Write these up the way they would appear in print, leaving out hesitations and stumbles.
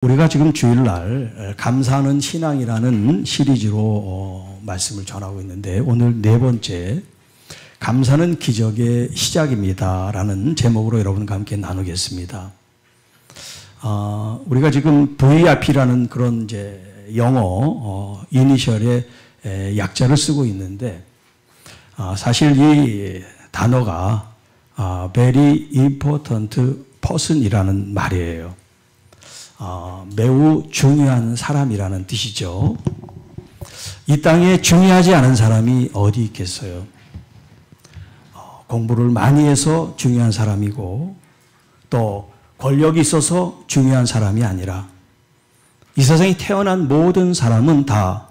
우리가 지금 주일날 감사하는 신앙이라는 시리즈로 말씀을 전하고 있는데, 오늘 네 번째 감사는 기적의 시작입니다 라는 제목으로 여러분과 함께 나누겠습니다. 우리가 지금 VIP라는 그런 이제 영어 이니셜의 약자를 쓰고 있는데, 사실 이 단어가 very important person이라는 말이에요. 매우 중요한 사람이라는 뜻이죠. 이 땅에 중요하지 않은 사람이 어디 있겠어요? 공부를 많이 해서 중요한 사람이고, 또 권력이 있어서 중요한 사람이 아니라, 이 세상에 태어난 모든 사람은 다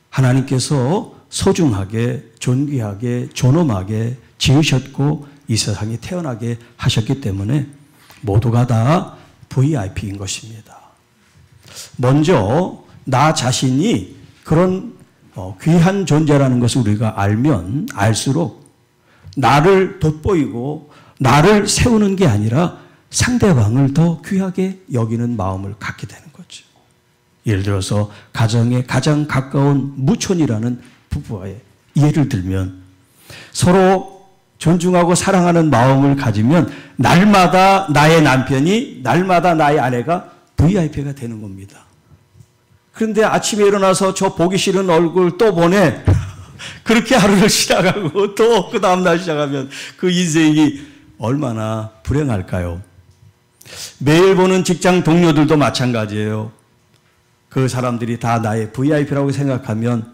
하나님께서 소중하게, 존귀하게, 존엄하게 지으셨고 이 세상에 태어나게 하셨기 때문에 모두가 다 VIP인 것입니다. 먼저 나 자신이 그런 귀한 존재라는 것을 우리가 알면 알수록 나를 돋보이고 나를 세우는 게 아니라 상대방을 더 귀하게 여기는 마음을 갖게 되는 거죠. 예를 들어서 가정에 가장 가까운 무촌이라는 부부와의 예를 들면, 서로 존중하고 사랑하는 마음을 가지면 날마다 나의 남편이, 날마다 나의 아내가 VIP가 되는 겁니다. 그런데 아침에 일어나서 저 보기 싫은 얼굴 또 보내. 그렇게 하루를 시작하고 또 그 다음날 시작하면 그 인생이 얼마나 불행할까요? 매일 보는 직장 동료들도 마찬가지예요. 그 사람들이 다 나의 VIP라고 생각하면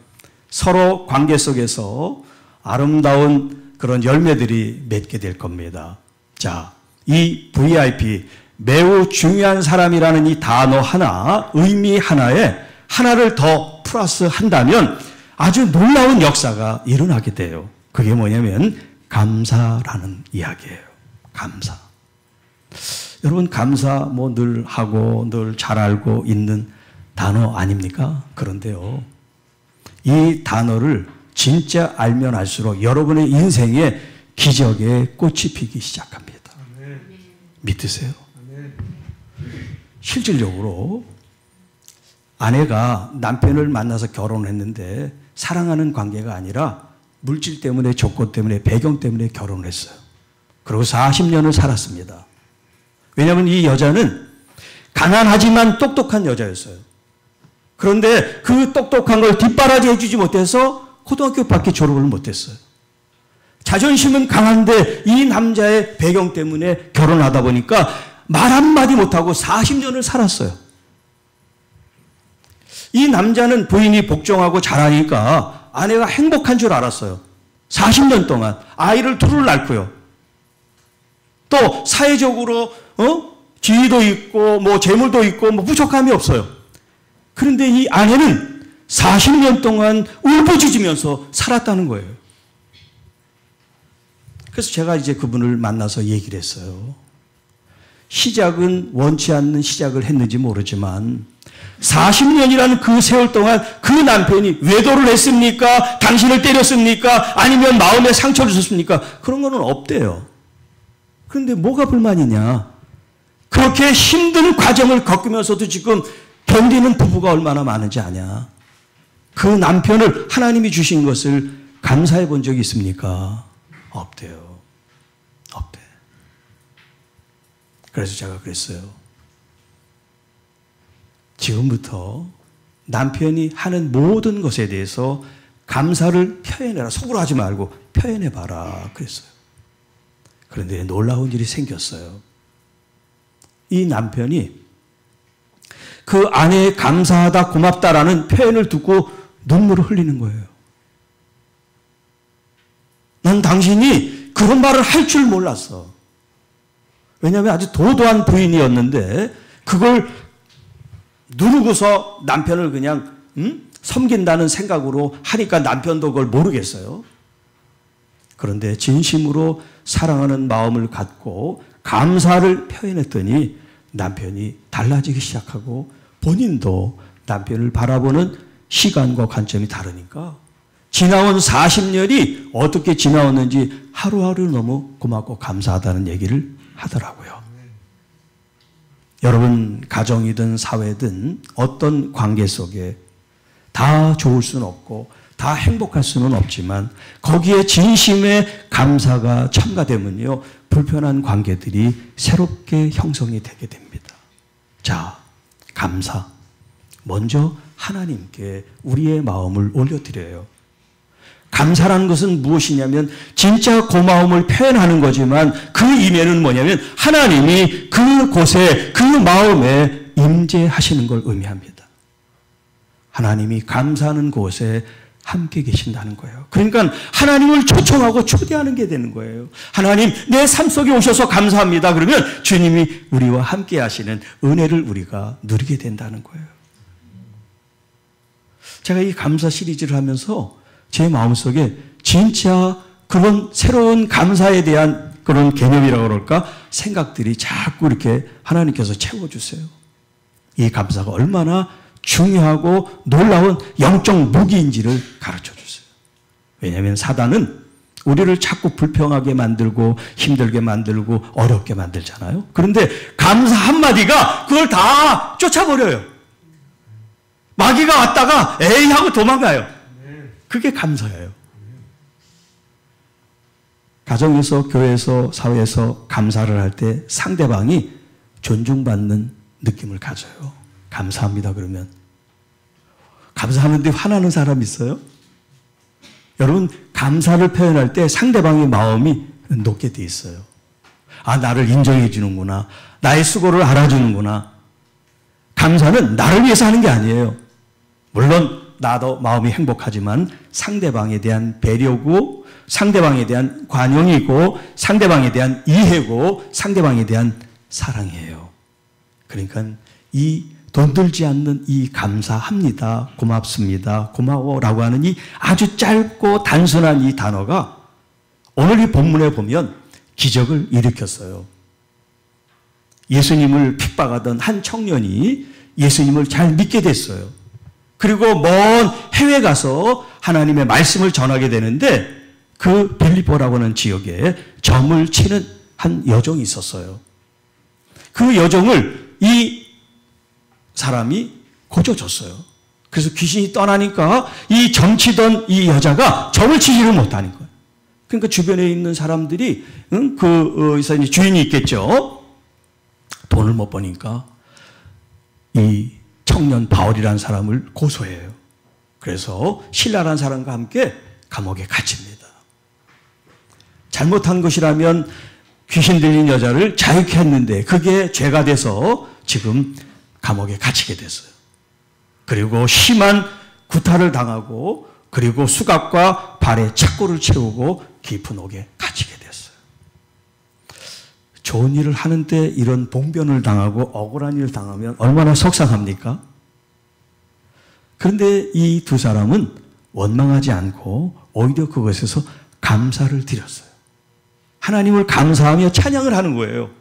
서로 관계 속에서 아름다운 그런 열매들이 맺게 될 겁니다. 자, 이 VIP, 매우 중요한 사람이라는 이 단어 하나, 의미 하나에 하나를 더 플러스 한다면 아주 놀라운 역사가 일어나게 돼요. 그게 뭐냐면 감사라는 이야기예요. 감사. 여러분, 감사 뭐 늘 하고 늘 잘 알고 있는 단어 아닙니까? 그런데요, 이 단어를 진짜 알면 알수록 여러분의 인생에 기적의 꽃이 피기 시작합니다. 믿으세요? 실질적으로 아내가 남편을 만나서 결혼했는데 사랑하는 관계가 아니라 물질 때문에, 조건 때문에, 배경 때문에 결혼을 했어요. 그리고 40년을 살았습니다. 왜냐하면 이 여자는 가난하지만 똑똑한 여자였어요. 그런데 그 똑똑한 걸 뒷바라지 해주지 못해서 고등학교밖에 졸업을 못했어요. 자존심은 강한데 이 남자의 배경 때문에 결혼하다 보니까 말 한마디 못하고 40년을 살았어요. 이 남자는 부인이 복종하고 잘하니까 아내가 행복한 줄 알았어요. 40년 동안 아이를 둘을 낳고요. 또 사회적으로 지위도 있고 뭐 재물도 있고 뭐 부족함이 없어요. 그런데 이 아내는 40년 동안 울부짖으면서 살았다는 거예요. 그래서 제가 이제 그분을 만나서 얘기를 했어요. 시작은 원치 않는 시작을 했는지 모르지만 40년이라는 그 세월 동안 그 남편이 외도를 했습니까? 당신을 때렸습니까? 아니면 마음에 상처를 줬습니까? 그런 거는 없대요. 그런데 뭐가 불만이냐? 그렇게 힘든 과정을 겪으면서도 지금 견디는 부부가 얼마나 많은지 아냐? 그 남편을 하나님이 주신 것을 감사해 본 적이 있습니까? 없대요. 없대. 그래서 제가 그랬어요. 지금부터 남편이 하는 모든 것에 대해서 감사를 표현해라. 속으로 하지 말고 표현해봐라. 그랬어요. 그런데 놀라운 일이 생겼어요. 이 남편이 그 아내에 감사하다, 고맙다라는 표현을 듣고 눈물을 흘리는 거예요. 난 당신이 그런 말을 할 줄 몰랐어. 왜냐하면 아주 도도한 부인이었는데 그걸 누르고서 남편을 그냥 섬긴다는 생각으로 하니까 남편도 그걸 모르겠어요. 그런데 진심으로 사랑하는 마음을 갖고 감사를 표현했더니 남편이 달라지기 시작하고 본인도 남편을 바라보는 시간과 관점이 다르니까 지나온 40년이 어떻게 지나왔는지 하루하루 너무 고맙고 감사하다는 얘기를 하더라고요. 여러분 가정이든 사회든 어떤 관계 속에 다 좋을 수는 없고 다 행복할 수는 없지만 거기에 진심의 감사가 첨가되면요, 불편한 관계들이 새롭게 형성이 되게 됩니다. 자, 감사. 먼저 하나님께 우리의 마음을 올려드려요. 감사라는 것은 무엇이냐면 진짜 고마움을 표현하는 거지만 그 이면은 뭐냐면 하나님이 그곳에 그 마음에 임재하시는 걸 의미합니다. 하나님이 감사하는 곳에 함께 계신다는 거예요. 그러니까 하나님을 초청하고 초대하는 게 되는 거예요. 하나님, 내 삶 속에 오셔서 감사합니다. 그러면 주님이 우리와 함께 하시는 은혜를 우리가 누리게 된다는 거예요. 제가 이 감사 시리즈를 하면서 제 마음속에 진짜 그런 새로운 감사에 대한 그런 개념이라고 그럴까? 생각들이 자꾸 이렇게 하나님께서 채워주세요. 이 감사가 얼마나 중요하고 놀라운 영적 무기인지를 가르쳐 주세요. 왜냐하면 사단은 우리를 자꾸 불평하게 만들고 힘들게 만들고 어렵게 만들잖아요. 그런데 감사 한마디가 그걸 다 쫓아버려요. 마귀가 왔다가 에이 하고 도망가요. 그게 감사예요. 가정에서, 교회에서, 사회에서 감사를 할 때 상대방이 존중받는 느낌을 가져요. 감사합니다 그러면. 감사하는데 화나는 사람 있어요? 여러분, 감사를 표현할 때 상대방의 마음이 높게 돼 있어요. 아, 나를 인정해 주는구나. 나의 수고를 알아주는구나. 감사는 나를 위해서 하는 게 아니에요. 물론 나도 마음이 행복하지만 상대방에 대한 배려고, 상대방에 대한 관용이고, 상대방에 대한 이해고, 상대방에 대한 사랑이에요. 그러니까 이 돈 들지 않는 이 감사합니다, 고맙습니다, 고마워라고 하는 이 아주 짧고 단순한 이 단어가 오늘 이 본문에 보면 기적을 일으켰어요. 예수님을 핍박하던 한 청년이 예수님을 잘 믿게 됐어요. 그리고 먼 해외 가서 하나님의 말씀을 전하게 되는데 그 빌립보라고 하는 지역에 점을 치는 한 여종이 있었어요. 그 여종을 이 사람이 고쳐줬어요. 그래서 귀신이 떠나니까 이 점치던 이 여자가 점을 치지를 못하는 거예요. 그러니까 주변에 있는 사람들이 이제 주인이 있겠죠. 돈을 못 버니까 이 청년 바울이라는 사람을 고소해요. 그래서 신라라는 사람과 함께 감옥에 갇힙니다. 잘못한 것이라면 귀신 들린 여자를 자유케 했는데 그게 죄가 돼서 지금 감옥에 갇히게 됐어요. 그리고 심한 구타를 당하고 그리고 수갑과 발에 착고를 채우고 깊은 옥에 갇히게 됐어요. 좋은 일을 하는데 이런 봉변을 당하고 억울한 일을 당하면 얼마나 속상합니까? 그런데 이 두 사람은 원망하지 않고 오히려 그것에서 감사를 드렸어요. 하나님을 감사하며 찬양을 하는 거예요.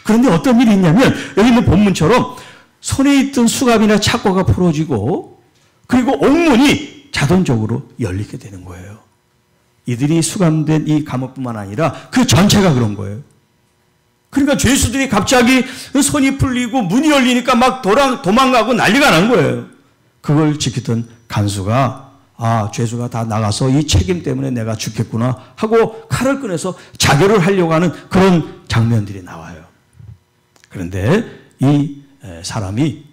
그런데 어떤 일이 있냐면 여기 있는 본문처럼 손에 있던 수갑이나 착고가 풀어지고 그리고 옥문이 자동적으로 열리게 되는 거예요. 이들이 수감된 이 감옥뿐만 아니라 그 전체가 그런 거예요. 그러니까 죄수들이 갑자기 손이 풀리고 문이 열리니까 막 도망가고 난리가 난 거예요. 그걸 지키던 간수가 아, 죄수가 다 나가서 이 책임 때문에 내가 죽겠구나 하고 칼을 꺼내서 자결을 하려고 하는 그런 장면들이 나와요. 그런데 이 사람이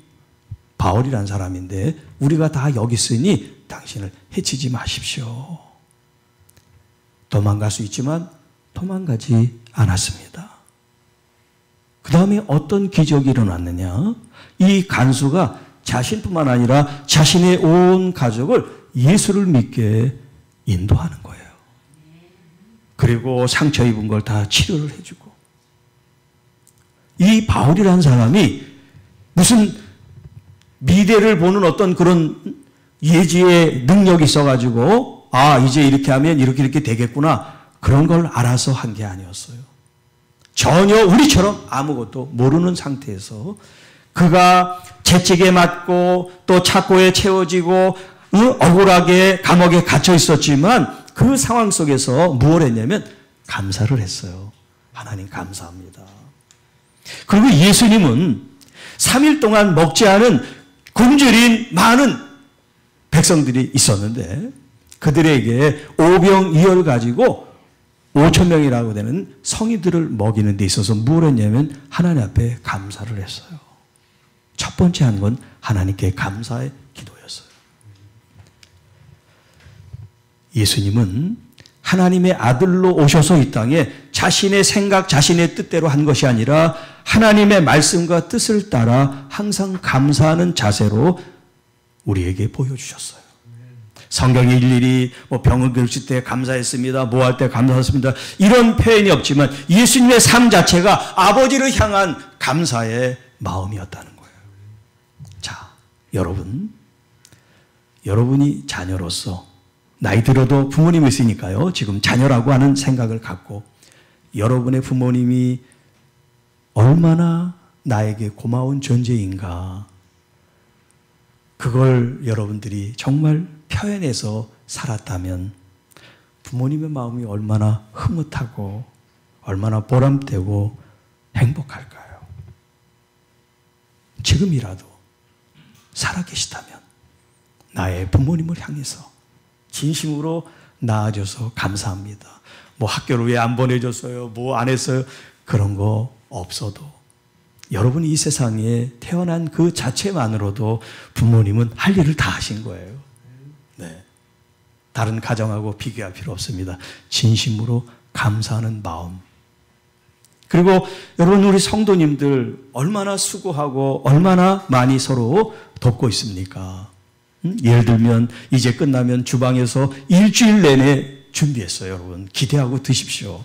바울이라는 사람인데 우리가 다 여기 있으니 당신을 해치지 마십시오. 도망갈 수 있지만 도망가지 않았습니다. 그 다음에 어떤 기적이 일어났느냐? 이 간수가 자신뿐만 아니라 자신의 온 가족을 예수를 믿게 인도하는 거예요. 그리고 상처 입은 걸 다 치료를 해주고 이 바울이라는 사람이 무슨 미래를 보는 어떤 그런 예지의 능력이 있어가지고 아 이제 이렇게 하면 이렇게 되겠구나 그런 걸 알아서 한 게 아니었어요. 전혀 우리처럼 아무것도 모르는 상태에서 그가 채찍에 맞고 또 착고에 채워지고 억울하게 감옥에 갇혀 있었지만 그 상황 속에서 무엇을 했냐면 감사를 했어요. 하나님 감사합니다. 그리고 예수님은 3일 동안 먹지 않은 굶주린 많은 백성들이 있었는데 그들에게 오병이어를 가지고 5,000명이라고 되는 성인들을 먹이는 데 있어서 뭘 했냐면 하나님 앞에 감사를 했어요. 첫 번째 한 건 하나님께 감사의 기도였어요. 예수님은 하나님의 아들로 오셔서 이 땅에 자신의 생각, 자신의 뜻대로 한 것이 아니라 하나님의 말씀과 뜻을 따라 항상 감사하는 자세로 우리에게 보여주셨어요. 성경에 일일이 병을 고칠 때 감사했습니다. 뭐 할 때 감사했습니다. 이런 표현이 없지만 예수님의 삶 자체가 아버지를 향한 감사의 마음이었다는 거예요. 자, 여러분이 자녀로서 나이 들어도 부모님이 있으니까요. 지금 자녀라고 하는 생각을 갖고 여러분의 부모님이 얼마나 나에게 고마운 존재인가 그걸 여러분들이 정말 표현해서 살았다면 부모님의 마음이 얼마나 흐뭇하고 얼마나 보람되고 행복할까요? 지금이라도 살아계시다면 나의 부모님을 향해서 진심으로 나아져서 감사합니다. 뭐 학교를 왜 안 보내줬어요? 뭐 안 했어요? 그런 거 없어도 여러분이 이 세상에 태어난 그 자체만으로도 부모님은 할 일을 다 하신 거예요. 네. 다른 가정하고 비교할 필요 없습니다. 진심으로 감사하는 마음. 그리고 여러분 우리 성도님들 얼마나 수고하고 얼마나 많이 서로 돕고 있습니까? 예를 들면 이제 끝나면 주방에서 일주일 내내 준비했어요. 여러분 기대하고 드십시오.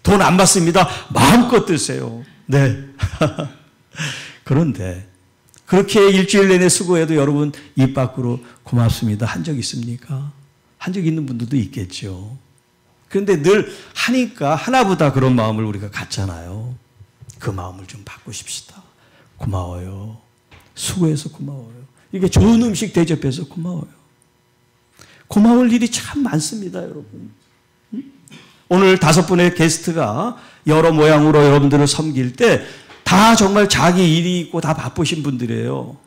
돈 안 받습니다. 마음껏 드세요. 네. 그런데 그렇게 일주일 내내 수고해도 여러분 입 밖으로 고맙습니다 한 적 있습니까? 한 적 있는 분들도 있겠죠. 그런데 늘 하니까 하나보다 그런 마음을 우리가 갖잖아요. 그 마음을 좀 바꾸십시다. 고마워요. 수고해서 고마워요. 이게 좋은 음식 대접해서 고마워요. 고마울 일이 참 많습니다, 여러분. 오늘 5분의 게스트가 여러 모양으로 여러분들을 섬길 때 다 정말 자기 일이 있고 다 바쁘신 분들이에요.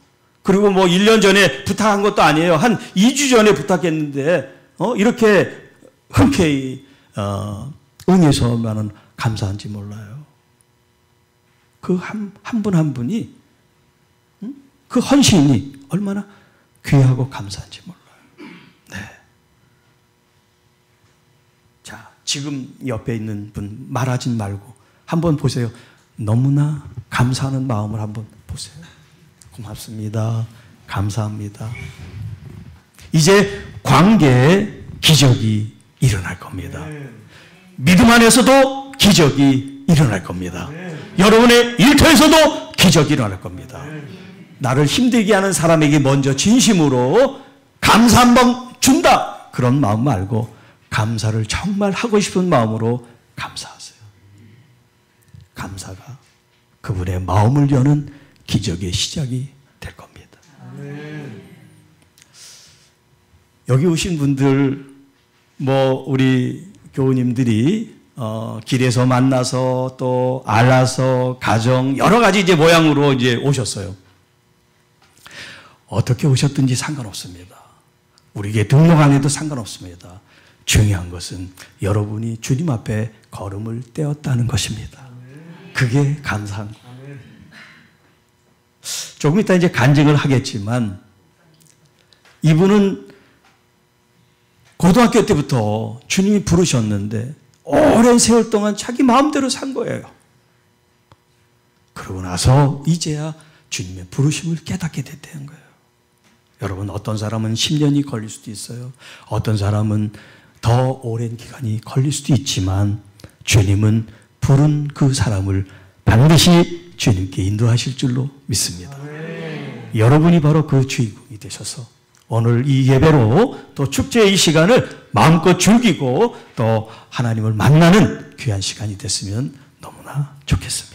그리고 뭐 1년 전에 부탁한 것도 아니에요. 한 2주 전에 부탁했는데 이렇게 흔쾌히 응해서 얼마나 감사한지 몰라요. 그 한 분 한 분이 그 헌신이 얼마나 귀하고 감사한지 몰라요. 네. 자, 지금 옆에 있는 분 말하지 말고 한번 보세요. 너무나 감사하는 마음을 한번 보세요. 고맙습니다. 감사합니다. 이제 관계에 기적이 일어날 겁니다. 믿음 안에서도 기적이 일어날 겁니다. 여러분의 일터에서도 기적이 일어날 겁니다. 나를 힘들게 하는 사람에게 먼저 진심으로 감사 한번 준다. 그런 마음 말고 감사를 정말 하고 싶은 마음으로 감사하세요. 감사가 그분의 마음을 여는 기적의 시작이 될 겁니다. 여기 오신 분들 우리 교우님들이 길에서 만나서 또 알아서 가정 여러 가지 이제 모양으로 이제 오셨어요. 어떻게 오셨든지 상관없습니다. 우리에게 등록 안 해도 상관없습니다. 중요한 것은 여러분이 주님 앞에 걸음을 떼었다는 것입니다. 그게 감사한 거예요. 조금 이따 이제 간증을 하겠지만 이분은 고등학교 때부터 주님이 부르셨는데 오랜 세월 동안 자기 마음대로 산 거예요. 그러고 나서 이제야 주님의 부르심을 깨닫게 됐다는 거예요. 여러분 어떤 사람은 10년이 걸릴 수도 있어요. 어떤 사람은 더 오랜 기간이 걸릴 수도 있지만 주님은 부른 그 사람을 반드시 주님께 인도하실 줄로 믿습니다. 여러분이 바로 그 주인공이 되셔서 오늘 이 예배로 또 축제의 이 시간을 마음껏 즐기고 또 하나님을 만나는 귀한 시간이 됐으면 너무나 좋겠습니다.